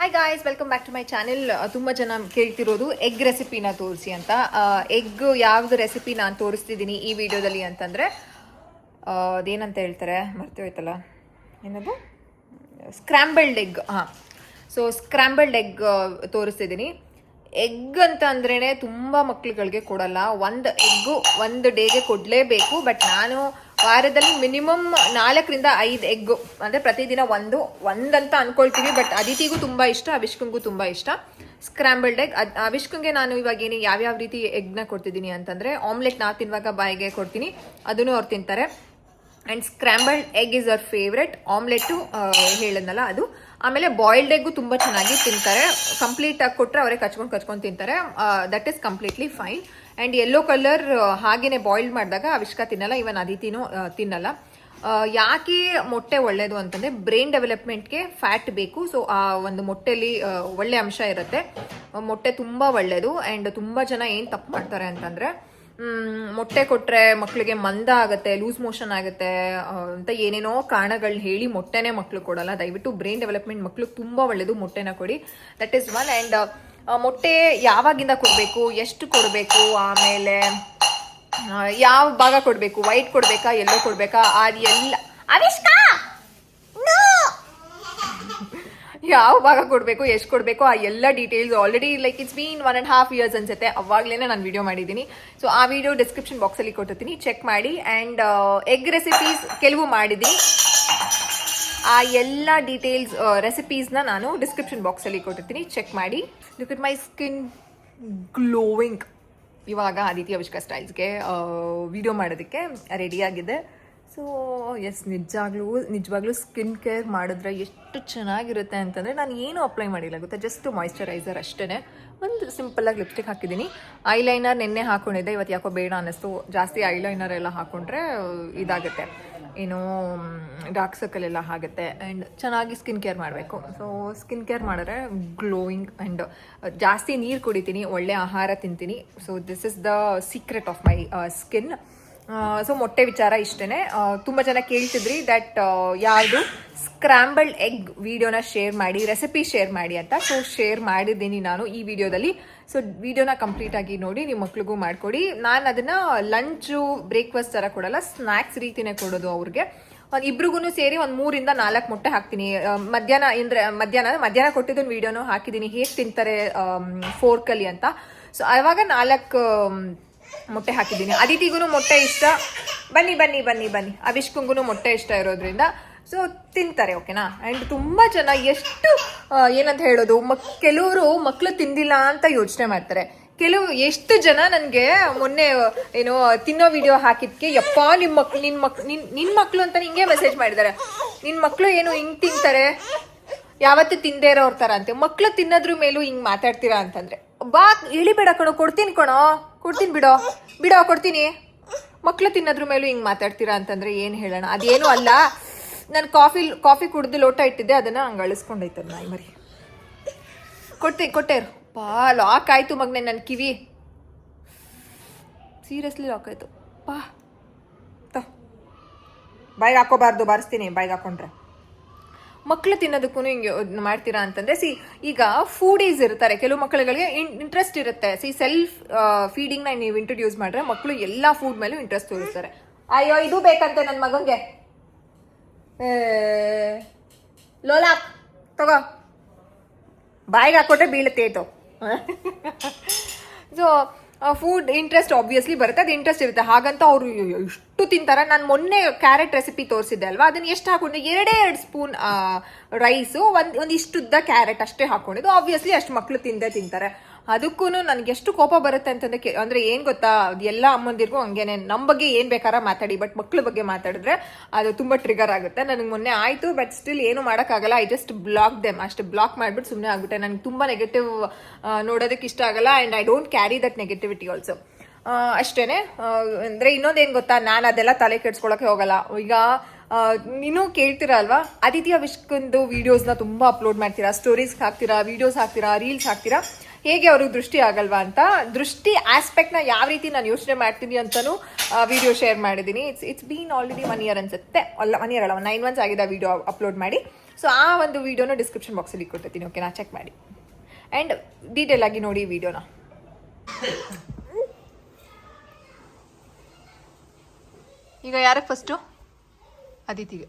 Hi guys, welcome back to my channel. ತುಂಬ ಜನ ಕೇಳ್ತಿರೋದು ಎಗ್ ರೆಸಿಪಿನ ತೋರಿಸಿ ಅಂತ. ಎಗ್ ಯಾವ್ದು ರೆಸಿಪಿ ನಾನು ತೋರಿಸ್ತಿದ್ದೀನಿ ಈ ವಿಡಿಯೋದಲ್ಲಿ ಅಂತಂದರೆ ಅದೇನಂತ ಹೇಳ್ತಾರೆ, ಮರ್ತಿ ಹೋಯ್ತಲ್ಲ, ಏನದು, ಸ್ಕ್ರ್ಯಾಂಬಲ್ಡ್ ಎಗ್. ಹಾಂ, ಸೊ ಸ್ಕ್ರ್ಯಾಂಬಲ್ಡ್ ಎಗ್ ತೋರಿಸ್ತಿದ್ದೀನಿ. ಎಗ್ ಅಂತ ಅಂದ್ರೇ ತುಂಬ ಮಕ್ಳುಗಳಿಗೆ ಕೊಡಲ್ಲ. ಒಂದು ಎಗ್ಗು ಒಂದು ಡೇಗೆ ಕೊಡಲೇಬೇಕು. ಬಟ್ ನಾನು ವಾರದಲ್ಲಿ ಮಿನಿಮಮ್ 4ರಿಂದ 5 ಎಗ್ಗು, ಅಂದರೆ ಪ್ರತಿದಿನ ಒಂದಂತ ಅಂದ್ಕೊಳ್ತೀವಿ. ಬಟ್ ಅದಿತಿಗೂ ತುಂಬ ಇಷ್ಟ, ಅವಿಷ್ಕಂಗೂ ತುಂಬ ಇಷ್ಟ ಸ್ಕ್ರ್ಯಾಂಬಲ್ಡ್ ಎಗ್. ಅವಿಷ್ಕಂಗೆ ನಾನು ಇವಾಗ ಯಾವ್ಯಾವ ರೀತಿ ಎಗ್ನ ಕೊಡ್ತಿದ್ದೀನಿ ಅಂತಂದರೆ, ಆಮ್ಲೆಟ್ ನಾ ತಿನ್ನುವಾಗ ಬಾಯಿಗೆ ಕೊಡ್ತೀನಿ, ಅದನ್ನು ಅವ್ರು ತಿಂತಾರೆ. And scrambled egg is our favourite. Omelette ಹೇಳಿದ್ನಲ್ಲ ಅದು. ಆಮೇಲೆ ಬಾಯ್ಲ್ಡ್ ಎಗ್ಗು ತುಂಬ ಚೆನ್ನಾಗಿ ತಿಂತಾರೆ. ಕಂಪ್ಲೀಟಾಗಿ ಕೊಟ್ಟರೆ ಅವರೇ ಕಚ್ಕೊಂಡು ತಿಂತಾರೆ. That is completely fine. And yellow colour ಹಾಗೇ ಬಾಯ್ಲ್ಡ್ ಮಾಡಿದಾಗ ಅವಿಷ್ಕ ತಿನ್ನಲ್ಲ, ಇವನ್ ಅದಿತಿನೂ ತಿನ್ನಲ್ಲ. ಯಾಕೆ ಮೊಟ್ಟೆ ಒಳ್ಳೆಯದು ಅಂತಂದರೆ, ಬ್ರೈನ್ ಡೆವಲಪ್ಮೆಂಟ್ಗೆ ಫ್ಯಾಟ್ ಬೇಕು. ಸೊ ಆ ಒಂದು ಮೊಟ್ಟೆಯಲ್ಲಿ ಒಳ್ಳೆ ಅಂಶ ಇರುತ್ತೆ. ಮೊಟ್ಟೆ ತುಂಬ ಒಳ್ಳೆಯದು. ಆ್ಯಂಡ್ ತುಂಬ ಜನ ಏನು ತಪ್ಪು ಮಾಡ್ತಾರೆ ಅಂತಂದರೆ, ಮೊಟ್ಟೆ ಕೊಟ್ಟರೆ ಮಕ್ಕಳಿಗೆ ಮಂದ ಆಗುತ್ತೆ, ಲೂಸ್ ಮೋಷನ್ ಆಗುತ್ತೆ ಅಂತ ಏನೇನೋ ಕಾರಣಗಳನ್ನ ಹೇಳಿ ಮೊಟ್ಟೆನೇ ಮಕ್ಳು ಕೊಡಲ್ಲ. ದಯವಿಟ್ಟು ಬ್ರೈನ್ ಡೆವಲಪ್ಮೆಂಟ್ ಮಕ್ಳಿಗೆ ತುಂಬ ಒಳ್ಳೆಯದು, ಮೊಟ್ಟೆನ ಕೊಡಿ. That is one. ಆ್ಯಂಡ್ ಮೊಟ್ಟೆ ಯಾವಾಗಿಂದ ಕೊಡಬೇಕು, ಎಷ್ಟು ಕೊಡಬೇಕು, ಆಮೇಲೆ ಯಾವ ಭಾಗ ಕೊಡಬೇಕು, ವೈಟ್ ಕೊಡಬೇಕಾ, ಎಲ್ಲೋ ಕೊಡಬೇಕಾ, ಅದೆಲ್ಲ ಯಾವ ಭಾಗ ಕೊಡಬೇಕು, ಎಷ್ಟು ಕೊಡಬೇಕು, ಆ ಎಲ್ಲ details already it's been 1.5 years ಅನ್ಸುತ್ತೆ, ಅವಾಗಲೇ ನಾನು ವಿಡಿಯೋ ಮಾಡಿದ್ದೀನಿ. ಸೊ ಆ ವಿಡಿಯೋ ಡಿಸ್ಕ್ರಿಪ್ಷನ್ ಬಾಕ್ಸಲ್ಲಿ ಕೊಟ್ಟಿರ್ತೀನಿ, ಚೆಕ್ ಮಾಡಿ. ಆ್ಯಂಡ್ ಎಗ್ ರೆಸಿಪೀಸ್ ಕೆಲವು ಮಾಡಿದ್ದೀನಿ, ಆ ಎಲ್ಲ ಡೀಟೇಲ್ಸ್ ರೆಸಿಪೀಸ್ನ ನಾನು ಡಿಸ್ಕ್ರಿಪ್ಷನ್ ಬಾಕ್ಸಲ್ಲಿ ಕೊಟ್ಟಿರ್ತೀನಿ, ಚೆಕ್ ಮಾಡಿ. Look it my skin glowing. ಇವಾಗ ಆದಿತ್ಯ ಅವಿಷ್ಕ ಸ್ಟೈಲ್ಸ್ಗೆ ವಿಡಿಯೋ ಮಾಡೋದಕ್ಕೆ ರೆಡಿಯಾಗಿದೆ. ಸೊ ಎಸ್, ನಿಜವಾಗ್ಲೂ ಸ್ಕಿನ್ ಕೇರ್ ಮಾಡಿದ್ರೆ ಎಷ್ಟು ಚೆನ್ನಾಗಿರುತ್ತೆ ಅಂತಂದರೆ, ನಾನು ಏನೂ ಅಪ್ಲೈ ಮಾಡಿಲ್ಲ ಗೊತ್ತಾ, ಜಸ್ಟ್ ಮಾಯ್ಶ್ಚರೈಸರ್ ಅಷ್ಟೇ. ಒಂದು ಸಿಂಪಲ್ಲಾಗಿ ಲಿಪ್ಸ್ಟಿಕ್ ಹಾಕಿದ್ದೀನಿ. ಐಲೈನರ್ ನಿನ್ನೆ ಹಾಕ್ಕೊಂಡಿದ್ದೆ, ಇವತ್ತು ಯಾಕೋ ಬೇಡ ಅನ್ನಿಸ್ತು. ಜಾಸ್ತಿ ಐಲೈನರ್ ಎಲ್ಲ ಹಾಕ್ಕೊಂಡ್ರೆ ಇದಾಗುತ್ತೆ, ಏನೋ ಡಾರ್ಕ್ ಸರ್ಕಲ್ ಎಲ್ಲ ಆಗುತ್ತೆ. ಆ್ಯಂಡ್ ಚೆನ್ನಾಗಿ ಸ್ಕಿನ್ ಕೇರ್ ಮಾಡಬೇಕು. ಸೊ ಸ್ಕಿನ್ ಕೇರ್ ಮಾಡಿದ್ರೆ ಗ್ಲೋಯಿಂಗ್. ಆ್ಯಂಡ್ ಜಾಸ್ತಿ ನೀರು ಕುಡಿತೀನಿ, ಒಳ್ಳೆ ಆಹಾರ ತಿಂತೀನಿ. So this is the secret of my skin. So ಮೊಟ್ಟೆ ವಿಚಾರ ಇಷ್ಟೇ. ತುಂಬ ಜನ ಕೇಳ್ತಿದ್ರಿ ದಟ್ ಯಾವುದು ಸ್ಕ್ರ್ಯಾಂಬಲ್ಡ್ ಎಗ್ ವಿಡಿಯೋನ ಶೇರ್ ಮಾಡಿ, ರೆಸಿಪಿ ಶೇರ್ ಮಾಡಿ ಅಂತ. ಸೊ ಶೇರ್ ಮಾಡಿದ್ದೀನಿ ನಾನು ಈ ವಿಡಿಯೋದಲ್ಲಿ. ಸೊ ವಿಡಿಯೋನ ಕಂಪ್ಲೀಟಾಗಿ ನೋಡಿ, ನಿಮ್ಮ ಮಕ್ಳಿಗೂ ಮಾಡಿಕೊಡಿ. ನಾನು ಅದನ್ನು ಲಂಚು ಬ್ರೇಕ್ಫಾಸ್ಟ್ ಥರ ಕೊಡಲ್ಲ, ಸ್ನ್ಯಾಕ್ಸ್ ರೀತಿಯೇ ಕೊಡೋದು ಅವ್ರಿಗೆ. ಇಬ್ರಿಗೂ ಸೇರಿ ಒಂದು 3ರಿಂದ 4 ಮೊಟ್ಟೆ ಹಾಕ್ತೀನಿ. ಮಧ್ಯಾಹ್ನ ಕೊಟ್ಟಿದ್ದೊಂದು ವಿಡಿಯೋನು ಹಾಕಿದ್ದೀನಿ, ಹೇಗೆ ತಿಂತಾರೆ ಫೋರ್ಕಲ್ಲಿ ಅಂತ. ಸೊ ಆವಾಗ 4 ಮೊಟ್ಟೆ ಹಾಕಿದ್ದೀನಿ. ಅದಿತಿಗೂ ಮೊಟ್ಟೆ ಇಷ್ಟ, ಬನ್ನಿ. ಅವಿಷ್ಕಂಗೂ ಮೊಟ್ಟೆ ಇಷ್ಟ ಇರೋದ್ರಿಂದ ಸೊ ತಿಂತಾರೆ, ಓಕೆನಾ. ಆ್ಯಂಡ್ ತುಂಬ ಜನ ಎಷ್ಟು ಏನಂತ ಹೇಳೋದು, ಕೆಲವರು ಮಕ್ಕಳು ತಿಂದಿಲ್ಲ ಅಂತ ಯೋಚನೆ ಮಾಡ್ತಾರೆ. ಎಷ್ಟು ಜನ ನನಗೆ ಮೊನ್ನೆ ಏನೋ ತಿನ್ನೋ ವಿಡಿಯೋ ಹಾಕಿದ್ಕೆ, ಯಪ್ಪ ನಿನ್ನ ಮಕ್ಕಳು ಅಂತ ಹಿಂಗೆ ಮೆಸೇಜ್ ಮಾಡಿದ್ದಾರೆ. ನಿನ್ನ ಮಕ್ಕಳು ಏನು ಹಿಂಗೆ ತಿಂತಾರೆ, ಯಾವತ್ತೂ ತಿಂದೇ ಇರೋರ ಥರ ಅಂತೆ. ಮಕ್ಕಳು ತಿನ್ನೋದ್ರ ಮೇಲೂ ಹಿಂಗೆ ಮಾತಾಡ್ತೀರಾ ಅಂತಂದರೆ, ಬಾ ಇಳಿಬೇಡ ಕಣೋ, ಕೊಡ್ತೀನಿ ಬಿಡೋ ಕೊಡ್ತೀನಿ. ಮಕ್ಕಳು ತಿನ್ನೋದ್ರ ಮೇಲೂ ಹಿಂಗೆ ಮಾತಾಡ್ತೀರಾ ಅಂತಂದರೆ ಏನು ಹೇಳೋಣ. ಅದೇನು ಅಲ್ಲ, ನಾನು ಕಾಫಿ ಕುಡ್ದು ಲೋಟ ಇಟ್ಟಿದ್ದೆ, ಅದನ್ನು ಹಂಗೆ ಅಳಿಸ್ಕೊಂಡೈತದ ನಾಯಿ ಮರಿ. ಕೊಟ್ಟೆ ಲಾಕ್ ಆಯಿತು ಮಗನೇ, ನನ್ನ ಕಿವಿ ಸೀರಿಯಸ್ಲಿ ಲಾಕ್ ಆಯಿತು. ಬಾಯಿಗೆ ಹಾಕೋಬಾರ್ದು, ಬಾರಿಸ್ತೀನಿ ಬಾಯಿಗೆ ಹಾಕೊಂಡ್ರೆ. ಮಕ್ಕಳು ತಿನ್ನೋದಕ್ಕೂ ಹಿಂಗೆ ಮಾಡ್ತೀರಾ ಅಂತಂದರೆ, ಈಗ ಫೂಡೀಸ್ ಇರ್ತಾರೆ, ಕೆಲವು ಮಕ್ಕಳುಗಳಿಗೆ ಇಂಟ್ರೆಸ್ಟ್ ಇರುತ್ತೆ. ಸೆಲ್ಫ್ ಫೀಡಿಂಗ್ನ ನೀವು ಇಂಟ್ರೊಡ್ಯೂಸ್ ಮಾಡಿದ್ರೆ ಮಕ್ಕಳು ಎಲ್ಲ ಫುಡ್ ಮೇಲೂ ಇಂಟ್ರೆಸ್ಟ್ ತೋರಿಸ್ತಾರೆ. ಅಯ್ಯೋ ಇದು ಬೇಕಂತೆ ನನ್ನ ಮಗಂಗೆ, ಲೋಲಾಕ್ ತಗೋ, ಬಾಯಿಗೆ ಹಾಕೊಟ್ರೆ ಬೀಳುತ್ತೆ ಇದು. ಸೊ ಫುಡ್ ಇಂಟ್ರೆಸ್ಟ್ ಆಬ್ವಿಯಸ್ಲಿ ಬರುತ್ತೆ, ಅದು ಇಂಟ್ರೆಸ್ಟ್ ಇರುತ್ತೆ. ಹಾಗಂತ ಅವರು ಇಷ್ಟು ತಿಂತಾರೆ. ನಾನು ಮೊನ್ನೆ ಕ್ಯಾರೆಟ್ ರೆಸಿಪಿ ತೋರಿಸಿದ್ದೆ ಅಲ್ವಾ, ಅದನ್ನು ಎಷ್ಟು ಹಾಕೊಂಡೆ, 2 ಸ್ಪೂನ್ ರೈಸು, ಒಂದಿಷ್ಟುದ್ದ ಕ್ಯಾರೆಟ್ ಅಷ್ಟೇ ಹಾಕೊಂಡಿದ್ದು. ಆಬ್ವಿಯಸ್ಲಿ ಅಷ್ಟು ಮಕ್ಕಳು ತಿಂತಾರೆ. ಅದಕ್ಕೂ ನನಗೆ ಎಷ್ಟು ಕೋಪ ಬರುತ್ತೆ ಅಂತಂದರೆ, ಅಂದರೆ ಏನು ಗೊತ್ತಾ, ಅದು ಎಲ್ಲ ಅಮ್ಮಂದಿರಿಗೂ ಹಂಗೇನೆ. ನಮ್ಮ ಬಗ್ಗೆ ಏನು ಬೇಕಾರ ಮಾತಾಡಿ, ಬಟ್ ಮಕ್ಳ ಬಗ್ಗೆ ಮಾತಾಡಿದ್ರೆ ಅದು ತುಂಬ ಟ್ರಿಗರ್ ಆಗುತ್ತೆ. ನನಗೆ ಮೊನ್ನೆ ಆಯಿತು, ಬಟ್ ಸ್ಟಿಲ್ ಏನು ಮಾಡೋಕ್ಕಾಗಲ್ಲ. ಐ ಜಸ್ಟ್ ಬ್ಲಾಕ್ ದೆಮ್, ಅಷ್ಟು ಬ್ಲಾಕ್ ಮಾಡಿಬಿಟ್ಟು ಸುಮ್ಮನೆ ಆಗ್ಬಿಟ್ಟೆ. ನನಗೆ ತುಂಬ ನೆಗೆಟಿವ್ ನೋಡೋದಕ್ಕೆ ಇಷ್ಟ ಆಗಲ್ಲ. And I don't carry that negativity also. ಅಷ್ಟೇ. ಅಂದರೆ ಇನ್ನೊಂದೇನು ಗೊತ್ತಾ, ನಾನು ಅದೆಲ್ಲ ತಲೆ ಕೆಡ್ಸ್ಕೊಳಕ್ಕೆ ಹೋಗಲ್ಲ. ಈಗ ನೀನು ಕೇಳ್ತೀರಾ ಅಲ್ವಾ, ಆದಿತ್ಯ ಅವಿಷ್ಕಂದು ವೀಡಿಯೋಸ್ನ ತುಂಬ ಅಪ್ಲೋಡ್ ಮಾಡ್ತೀರಾ, ಸ್ಟೋರೀಸ್ ಹಾಕ್ತೀರಾ, ವೀಡಿಯೋಸ್ ಹಾಕ್ತೀರಾ, ರೀಲ್ಸ್ ಹಾಕ್ತೀರಾ. ಹೇಗೆ ಅವ್ರಿಗೆ ದೃಷ್ಟಿ ಆಗಲ್ವಾ ಅಂತ. ದೃಷ್ಟಿ ಆಸ್ಪೆಕ್ಟ್ನ ಯಾವ ರೀತಿ ನಾನು ಯೋಚನೆ ಮಾಡ್ತೀನಿ ಅಂತಲೂ ವಿಡಿಯೋ ಶೇರ್ ಮಾಡಿದ್ದೀನಿ. ಇಟ್ಸ್ ಬೀನ್ ಆಲ್ರೆಡಿ 1 year ಅನ್ಸುತ್ತೆ, 1 year ಅಲ್ಲ 9 months ಆಗಿದೆ ವಿಡಿಯೋ ಅಪ್ಲೋಡ್ ಮಾಡಿ. ಸೊ ಆ ಒಂದು ವಿಡಿಯೋನ ಡಿಸ್ಕ್ರಿಪ್ಷನ್ ಬಾಕ್ಸಲ್ಲಿ ಕೊಟ್ಟಿರ್ತೀನಿ, ಓಕೆನಾ, ಚೆಕ್ ಮಾಡಿ ಆ್ಯಂಡ್ ಡೀಟೇಲ್ ಆಗಿ ನೋಡಿ ಈ ವಿಡಿಯೋನ. ಈಗ ಯಾರಿಗೆ ಫಸ್ಟು? ಅದಿತಿಗೆ.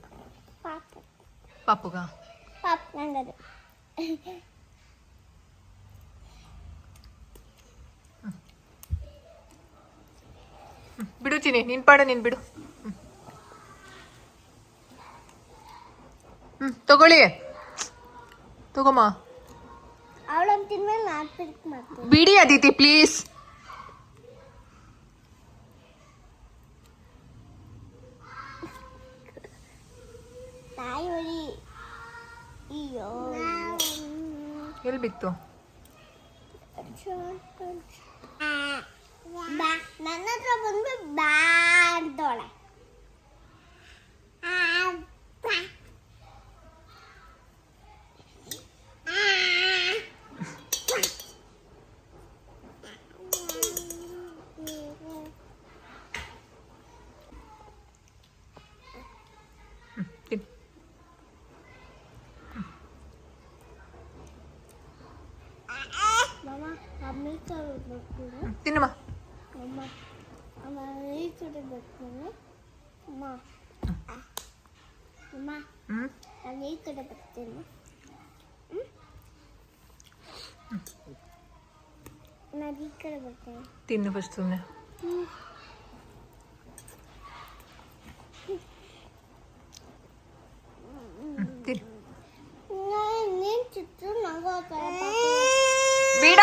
ಪಾಪುಗ ಬಿಡು ಚಿನಿ, ನಿನ್ ಪಾಡ ನೀನ್ ಬಿಡು. ತಗೊಳ್ಳಿ, ತಗೊಮ್ಮ. ಬಿಡಿ ಅದಿತಿ ಪ್ಲೀಸ್. ಎಲ್ಲಿ ಬಿತ್ತು? ನನ್ನ ಹತ್ರ ಬಂದು ಬಾ ಅಂತೋಳೆ. ತಿನ್ನಮ್ಮ. ಈ ಕಡೆ ಬರ್ತೀನಿ ಅಮ್ಮ. ಅಮ್ಮ ನಾನು ಈ ಕಡೆ ಬರ್ತೀನಿ. ನಾನು ಈ ಕಡೆ ಬರ್ತೀನಿ. ತಿನ್ನು ಫಸ್ಟ್ ಸುಮ್ಮನೆ. ನೀನು ಚಿತ್ರ ನಂಗೆ ಬಿಡ.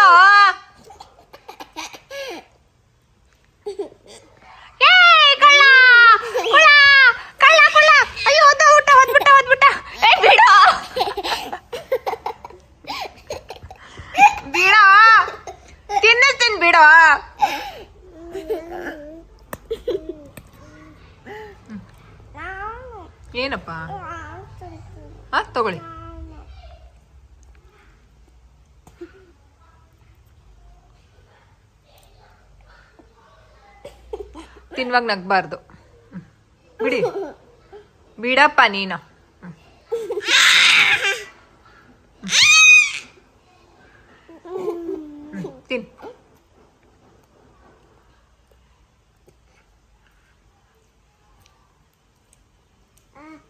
ಏನಪ್ಪ? ತಗೊಳ್ಳಿ. ತಿನ್ನುವಾಗ ನಗ್ಬಾರ್ದು, ಬಿಡಿ. ಬಿಡಪ್ಪ ನೀನು. ತಿನ್.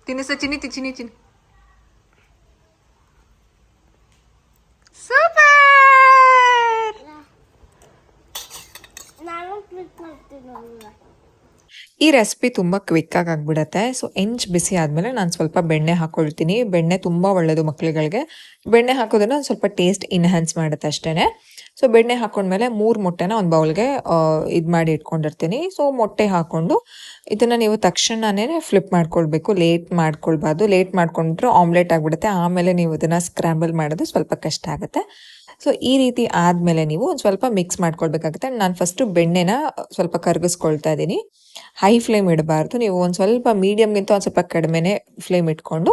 ತಿನ್ನಿಸ ಚಿನ್ನಿ, ಚಿನ್ನಿ ಚಿನ್ನಿ. ಸೂಪರ್. ಈ ರೆಸಿಪಿ ತುಂಬ ಕ್ವಿಕ್ಕಾಗಿ ಆಗಿಬಿಡತ್ತೆ. ಸೊ ಬಿಸಿ ಆದಮೇಲೆ ನಾನು ಸ್ವಲ್ಪ ಬೆಣ್ಣೆ ಹಾಕ್ಕೊಳ್ತೀನಿ. ಬೆಣ್ಣೆ ತುಂಬ ಒಳ್ಳೆಯದು ಮಕ್ಕಳುಗಳಿಗೆ. ಬೆಣ್ಣೆ ಹಾಕೋದನ್ನು ಒಂದು ಸ್ವಲ್ಪ ಟೇಸ್ಟ್ ಇನ್ಹ್ಯಾನ್ಸ್ ಮಾಡುತ್ತೆ ಅಷ್ಟೇ. ಸೊ ಬೆಣ್ಣೆ ಹಾಕೊಂಡ್ಮೇಲೆ 3 ಮೊಟ್ಟೆನ ಒಂದು ಬೌಲ್ಗೆ ಇದು ಮಾಡಿ ಇಟ್ಕೊಂಡಿರ್ತೀನಿ. ಸೊ ಮೊಟ್ಟೆ ಹಾಕ್ಕೊಂಡು ಇದನ್ನು ನೀವು ತಕ್ಷಣನೇ ಫ್ಲಿಪ್ ಮಾಡ್ಕೊಳ್ಬೇಕು, ಲೇಟ್ ಮಾಡ್ಕೊಳ್ಬಾರ್ದು. ಲೇಟ್ ಮಾಡ್ಕೊಂಡ್ರೆ ಆಮ್ಲೆಟ್ ಆಗಿಬಿಡುತ್ತೆ. ಆಮೇಲೆ ನೀವು ಇದನ್ನು ಸ್ಕ್ರ್ಯಾಂಬಲ್ ಮಾಡೋದು ಸ್ವಲ್ಪ ಕಷ್ಟ ಆಗುತ್ತೆ. ಸೊ ಈ ರೀತಿ ಆದಮೇಲೆ ನೀವು ಒಂದು ಸ್ವಲ್ಪ ಮಿಕ್ಸ್ ಮಾಡ್ಕೊಳ್ಬೇಕಾಗುತ್ತೆ. ನಾನು ಫಸ್ಟು ಬೆಣ್ಣೆನ ಸ್ವಲ್ಪ ಕರಗಿಸ್ಕೊಳ್ತಾ ಇದ್ದೀನಿ. ಹೈ ಫ್ಲೇಮ್ ಇಡಬಾರ್ದು, ನೀವು ಒಂದು ಸ್ವಲ್ಪ ಮೀಡಿಯಮ್ಗಿಂತ ಒಂದು ಸ್ವಲ್ಪ ಕಡಿಮೆನೇ ಫ್ಲೇಮ್ ಇಟ್ಕೊಂಡು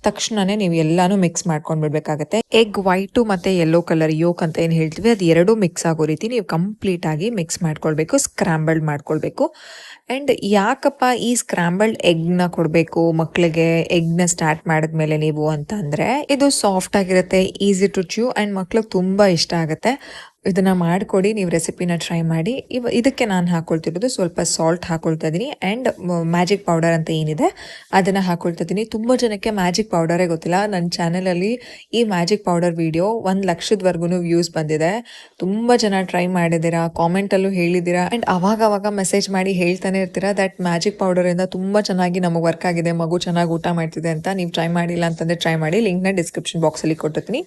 ತಕ್ಷಣನೇ ನೀವು ಎಲ್ಲಾನು ಮಿಕ್ಸ್ ಮಾಡ್ಕೊಂಡು ಬಿಡಬೇಕಾಗುತ್ತೆ. ಎಗ್ ವೈಟು ಮತ್ತು ಯೆಲ್ಲೋ ಕಲರ್ ಯೋಕ್ ಅಂತ ಏನು ಹೇಳ್ತೀವಿ, ಅದು ಎರಡೂ ಮಿಕ್ಸ್ ಆಗೋ ರೀತಿ ನೀವು ಕಂಪ್ಲೀಟಾಗಿ ಮಿಕ್ಸ್ ಮಾಡ್ಕೊಳ್ಬೇಕು, ಸ್ಕ್ರಾಂಬಲ್ಡ್ ಮಾಡ್ಕೊಳ್ಬೇಕು. ಆ್ಯಂಡ್ ಯಾಕಪ್ಪ ಈ ಸ್ಕ್ರಾಂಬಲ್ಡ್ ಎಗ್ನ ಕೊಡಬೇಕು ಮಕ್ಕಳಿಗೆ ಎಗ್ನ ಸ್ಟಾರ್ಟ್ ಮಾಡಿದ್ಮೇಲೆ ನೀವು ಅಂತ ಅಂದರೆ, ಇದು ಸಾಫ್ಟ್ ಆಗಿರುತ್ತೆ, ಈಸಿ ಟು ಚ್ಯೂ ಆ್ಯಂಡ್ ಮಕ್ಳಿಗೆ ತುಂಬ ಇಷ್ಟ ಆಗುತ್ತೆ. ಇದನ್ನು ಮಾಡಿಕೊಡಿ, ನೀವು ರೆಸಿಪಿನ ಟ್ರೈ ಮಾಡಿ. ಇದಕ್ಕೆ ನಾನು ಹಾಕ್ಕೊಳ್ತಿರೋದು ಸ್ವಲ್ಪ ಸಾಲ್ಟ್ ಹಾಕ್ಕೊಳ್ತಾ ಇದ್ದೀನಿ ಆ್ಯಂಡ್ ಮ್ಯಾಜಿಕ್ ಪೌಡರ್ ಅಂತ ಏನಿದೆ ಅದನ್ನು ಹಾಕ್ಕೊಳ್ತಾ ಇದ್ದೀನಿ. ತುಂಬ ಜನಕ್ಕೆ ಮ್ಯಾಜಿಕ್ ಪೌಡರೇ ಗೊತ್ತಿಲ್ಲ. ನನ್ನ ಚಾನಲಲ್ಲಿ ಈ ಮ್ಯಾಜಿಕ್ ಪೌಡರ್ ವಿಡಿಯೋ 1 ಲಕ್ಷದವರೆಗೂ ವ್ಯೂಸ್ ಬಂದಿದೆ. ತುಂಬ ಜನ ಟ್ರೈ ಮಾಡಿದ್ದೀರಾ, ಕಾಮೆಂಟಲ್ಲೂ ಹೇಳಿದ್ದೀರಾ ಆ್ಯಂಡ್ ಅವಾಗ ಮೆಸೇಜ್ ಮಾಡಿ ಹೇಳ್ತಾನೆ ಇರ್ತೀರಾ ದಟ್ ಮ್ಯಾಜಿಕ್ ಪೌಡರಿಂದ ತುಂಬ ಚೆನ್ನಾಗಿ ನಮಗೆ ವರ್ಕ್ ಆಗಿದೆ, ಮಗು ಚೆನ್ನಾಗಿ ಊಟ ಮಾಡ್ತಿದೆ ಅಂತ. ನೀವು ಟ್ರೈ ಮಾಡಿಲ್ಲ ಅಂತಂದರೆ ಟ್ರೈ ಮಾಡಿ, ಲಿಂಕ್ನ ಡಿಸ್ಕ್ರಿಪ್ಷನ್ ಬಾಕ್ಸಲ್ಲಿ ಕೊಟ್ಟಿರ್ತೀನಿ.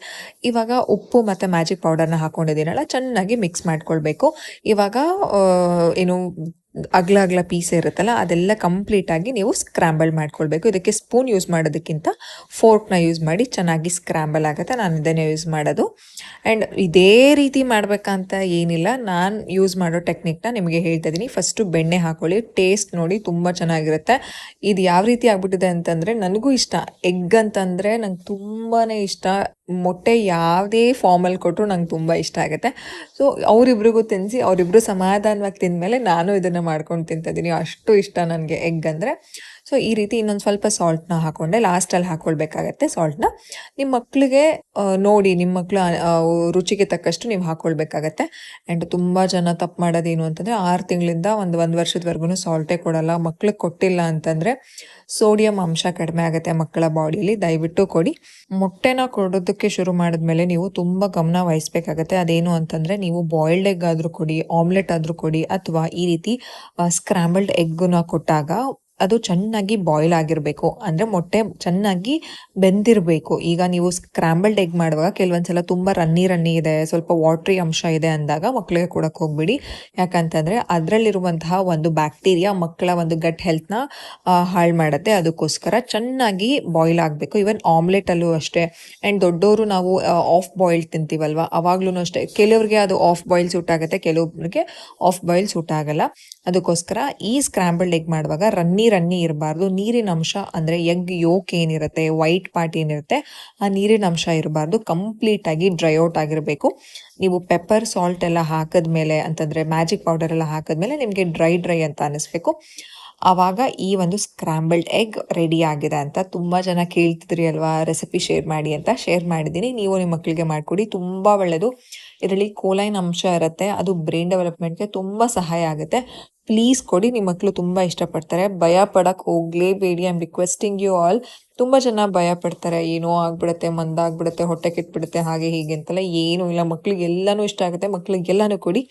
ಇವಾಗ ಉಪ್ಪು ಮತ್ತು ಮ್ಯಾಜಿಕ್ ಪೌಡರ್ನ ಹಾಕ್ಕೊಂಡಿದ್ದೀನಲ್ಲ, ಚೆನ್ನಾಗಿ ಮಿಕ್ಸ್ ಮಾಡ್ಕೊಳ್ಬೇಕು. ಇವಾಗ ಏನು ಅಗ್ಲ ಪೀಸ್ ಇರುತ್ತಲ್ಲ ಅದೆಲ್ಲ ಕಂಪ್ಲೀಟಾಗಿ ನೀವು ಸ್ಕ್ರಾಂಬಲ್ ಮಾಡ್ಕೊಳ್ಬೇಕು. ಇದಕ್ಕೆ ಸ್ಪೂನ್ ಯೂಸ್ ಮಾಡೋದಕ್ಕಿಂತ ಫೋರ್ಕ್ನ ಯೂಸ್ ಮಾಡಿ ಚೆನ್ನಾಗಿ ಸ್ಕ್ರಾಂಬಲ್ ಆಗುತ್ತೆ. ನಾನು ಇದನ್ನೇ ಯೂಸ್ ಮಾಡೋದು. ಆ್ಯಂಡ್ ಇದೇ ರೀತಿ ಮಾಡಬೇಕಂತ ಏನಿಲ್ಲ, ನಾನು ಯೂಸ್ ಮಾಡೋ ಟೆಕ್ನಿಕ್ನ ನಿಮಗೆ ಹೇಳ್ತಾ ಇದ್ದೀನಿ. ಫಸ್ಟು ಬೆಣ್ಣೆ ಹಾಕೊಳ್ಳಿ, ಟೇಸ್ಟ್ ನೋಡಿ ತುಂಬ ಚೆನ್ನಾಗಿರುತ್ತೆ. ಇದು ಯಾವ ರೀತಿ ಆಗ್ಬಿಟ್ಟಿದೆ ಅಂತಂದರೆ, ನನಗೂ ಇಷ್ಟ ಎಗ್ ಅಂತಂದರೆ ನಂಗೆ ತುಂಬಾ ಇಷ್ಟ. ಮೊಟ್ಟೆ ಯಾವುದೇ ಫಾರ್ಮಲ್ಲಿ ಕೊಟ್ಟರು ನಂಗೆ ತುಂಬ ಇಷ್ಟ ಆಗುತ್ತೆ. ಸೊ ಅವರಿಬ್ರಿಗೂ ತಿನ್ನಿಸಿ ಅವರಿಬ್ಬರು ಸಮಾಧಾನವಾಗಿ ತಿಂದಮೇಲೆ ನಾನು ಇದನ್ನು ಮಾಡ್ಕೊಂಡು ತಿಂತಿದ್ದೀನಿ. ಅಷ್ಟು ಇಷ್ಟ ನನಗೆ ಎಗ್ ಅಂದರೆ. ಸೊ ಈ ರೀತಿ ಇನ್ನೊಂದು ಸ್ವಲ್ಪ ಸಾಲ್ಟ್ನ ಹಾಕ್ಕೊಂಡೆ, ಲಾಸ್ಟಲ್ಲಿ ಹಾಕ್ಕೊಳ್ಬೇಕಾಗತ್ತೆ ಸಾಲ್ಟ್ನ. ನಿಮ್ಮ ಮಕ್ಕಳಿಗೆ ನೋಡಿ, ನಿಮ್ಮ ಮಕ್ಕಳು ರುಚಿಗೆ ತಕ್ಕಷ್ಟು ನೀವು ಹಾಕ್ಕೊಳ್ಬೇಕಾಗತ್ತೆ. ಆ್ಯಂಡ್ ತುಂಬ ಜನ ತಪ್ಪು ಮಾಡೋದೇನು ಅಂತಂದರೆ 6 ತಿಂಗಳಿಂದ ಒಂದು ವರ್ಷದವರೆಗೂ ಸಾಲ್ಟೇ ಕೊಡಲ್ಲ. ಮಕ್ಳಿಗೆ ಕೊಟ್ಟಿಲ್ಲ ಅಂತಂದರೆ ಸೋಡಿಯಂ ಅಂಶ ಕಡಿಮೆ ಆಗುತ್ತೆ ಮಕ್ಕಳ ಬಾಡಿಲಿ. ದಯವಿಟ್ಟು ಕೊಡಿ. ಮೊಟ್ಟೆನ ಕೊಡೋದಕ್ಕೆ ಶುರು ಮಾಡಿದ್ಮೇಲೆ ನೀವು ತುಂಬ ಗಮನ ವಹಿಸ್ಬೇಕಾಗತ್ತೆ. ಅದೇನು ಅಂತಂದರೆ ನೀವು ಬಾಯ್ಲ್ಡ್ ಎಗ್ ಆದರೂ ಕೊಡಿ, ಆಮ್ಲೆಟ್ ಆದರೂ ಕೊಡಿ, ಅಥವಾ ಈ ರೀತಿ ಸ್ಕ್ರಾಂಬಲ್ಡ್ ಎಗ್ಗನ್ನ ಕೊಟ್ಟಾಗ ಅದು ಚೆನ್ನಾಗಿ ಬಾಯ್ಲ್ ಆಗಿರಬೇಕು. ಅಂದರೆ ಮೊಟ್ಟೆ ಚೆನ್ನಾಗಿ ಬೆಂದಿರಬೇಕು. ಈಗ ನೀವು ಸ್ಕ್ರಾಂಬಲ್ಡ್ ಎಗ್ ಮಾಡುವಾಗ ಕೆಲವೊಂದ್ಸಲ ತುಂಬ ರನ್ನಿ ಇದೆ, ಸ್ವಲ್ಪ ವಾಟ್ರಿ ಅಂಶ ಇದೆ ಅಂದಾಗ ಮಕ್ಕಳಿಗೆ ಕೊಡಕ್ಕೆ ಹೋಗ್ಬಿಡಿ. ಯಾಕಂತಂದರೆ ಅದರಲ್ಲಿರುವಂತಹ ಒಂದು ಬ್ಯಾಕ್ಟೀರಿಯಾ ಮಕ್ಕಳ ಒಂದು ಗಟ್ ಹೆಲ್ತ್ನ ಹಾಳು ಮಾಡುತ್ತೆ. ಅದಕ್ಕೋಸ್ಕರ ಚೆನ್ನಾಗಿ ಬಾಯ್ಲ್ ಆಗಬೇಕು. ಈವನ್ ಆಮ್ಲೆಟಲ್ಲೂ ಅಷ್ಟೇ. ಆ್ಯಂಡ್ ದೊಡ್ಡವರು ನಾವು ಆಫ್ ಬಾಯ್ಲ್ ತಿಂತೀವಲ್ವ, ಅವಾಗ್ಲೂ ಅಷ್ಟೇ ಕೆಲವ್ರಿಗೆ ಅದು ಆಫ್ ಬಾಯ್ಲ್ ಸೂಟ್ ಆಗುತ್ತೆ, ಕೆಲವೊಬ್ಬರಿಗೆ ಆಫ್ ಬಾಯ್ಲ್ ಸೂಟ್ ಆಗಲ್ಲ. ಅದಕ್ಕೋಸ್ಕರ ಈ ಸ್ಕ್ರಾಂಬಲ್ಡ್ ಎಗ್ ಮಾಡುವಾಗ ರನ್ನಿ ಇರಬಾರ್ದು. ನೀರಿನ ಅಂಶ ಅಂದರೆ ಎಗ್ ಯೋಕ್ ಏನಿರುತ್ತೆ, ವೈಟ್ ಪಾರ್ಟ್ ಏನಿರುತ್ತೆ, ಆ ನೀರಿನ ಅಂಶ ಇರಬಾರ್ದು. ಕಂಪ್ಲೀಟಾಗಿ ಡ್ರೈ ಔಟ್ ಆಗಿರಬೇಕು. ನೀವು ಪೆಪ್ಪರ್ ಸಾಲ್ಟ್ ಎಲ್ಲ ಹಾಕಿದ್ಮೇಲೆ ಅಂತಂದರೆ ಮ್ಯಾಜಿಕ್ ಪೌಡರ್ ಎಲ್ಲ ಹಾಕಿದ್ಮೇಲೆ ನಿಮಗೆ ಡ್ರೈ ಅಂತ ಅನ್ನಿಸ್ಬೇಕು. ಆವಾಗ ಈ ಒಂದು ಸ್ಕ್ರಾಂಬಲ್ಡ್ ಎಗ್ ರೆಡಿ ಆಗಿದೆ ಅಂತ. ತುಂಬ ಜನ ಕೇಳ್ತಿದ್ರಿ ಅಲ್ವಾ ರೆಸಿಪಿ ಶೇರ್ ಮಾಡಿ ಅಂತ. ಶೇರ್ ಮಾಡಿದ್ದೀನಿ. ನೀವು ನಿಮ್ಮ ಮಕ್ಕಳಿಗೆ ಮಾಡಿಕೊಡಿ, ತುಂಬ ಒಳ್ಳೆಯದು. ಇದರಲ್ಲಿ ಕೋಲೈನ್ ಅಂಶ ಇರುತ್ತೆ, ಅದು ಬ್ರೈನ್ ಡೆವಲಪ್ಮೆಂಟ್ಗೆ ತುಂಬ ಸಹಾಯ ಆಗುತ್ತೆ. ಪ್ಲೀಸ್ ಕೊಡಿ, ನಿಮ್ಮ ಮಕ್ಕಳು ತುಂಬ ಇಷ್ಟಪಡ್ತಾರೆ. ಭಯ ಪಡಕ್ಕೆ ಹೋಗಲೇಬೇಡಿ. I am requesting you all. ತುಂಬ ಜನ ಭಯ ಪಡ್ತಾರೆ, ಏನೋ ಆಗ್ಬಿಡುತ್ತೆ, ಮಂದಾಗ್ಬಿಡುತ್ತೆ, ಹೊಟ್ಟೆ ಕೆಟ್ಬಿಡುತ್ತೆ, ಹಾಗೆ ಹೀಗೆ ಅಂತೆಲ್ಲ. ಏನೂ ಇಲ್ಲ, ಮಕ್ಳಿಗೆ ಎಲ್ಲನೂ ಇಷ್ಟ ಆಗುತ್ತೆ. ಮಕ್ಳಿಗೆಲ್ಲನೂ ಕೊಡಿ.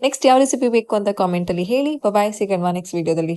ನೆಕ್ಸ್ಟ್ ಯಾವ ರೆಸಿಪಿ ಬೇಕು ಅಂತ ಕಾಮೆಂಟಲ್ಲಿ ಹೇಳಿ. ಬಾಯ್, ಸಿಗೋಣ ನೆಕ್ಸ್ಟ್ ವಿಡಿಯೋದಲ್ಲಿ.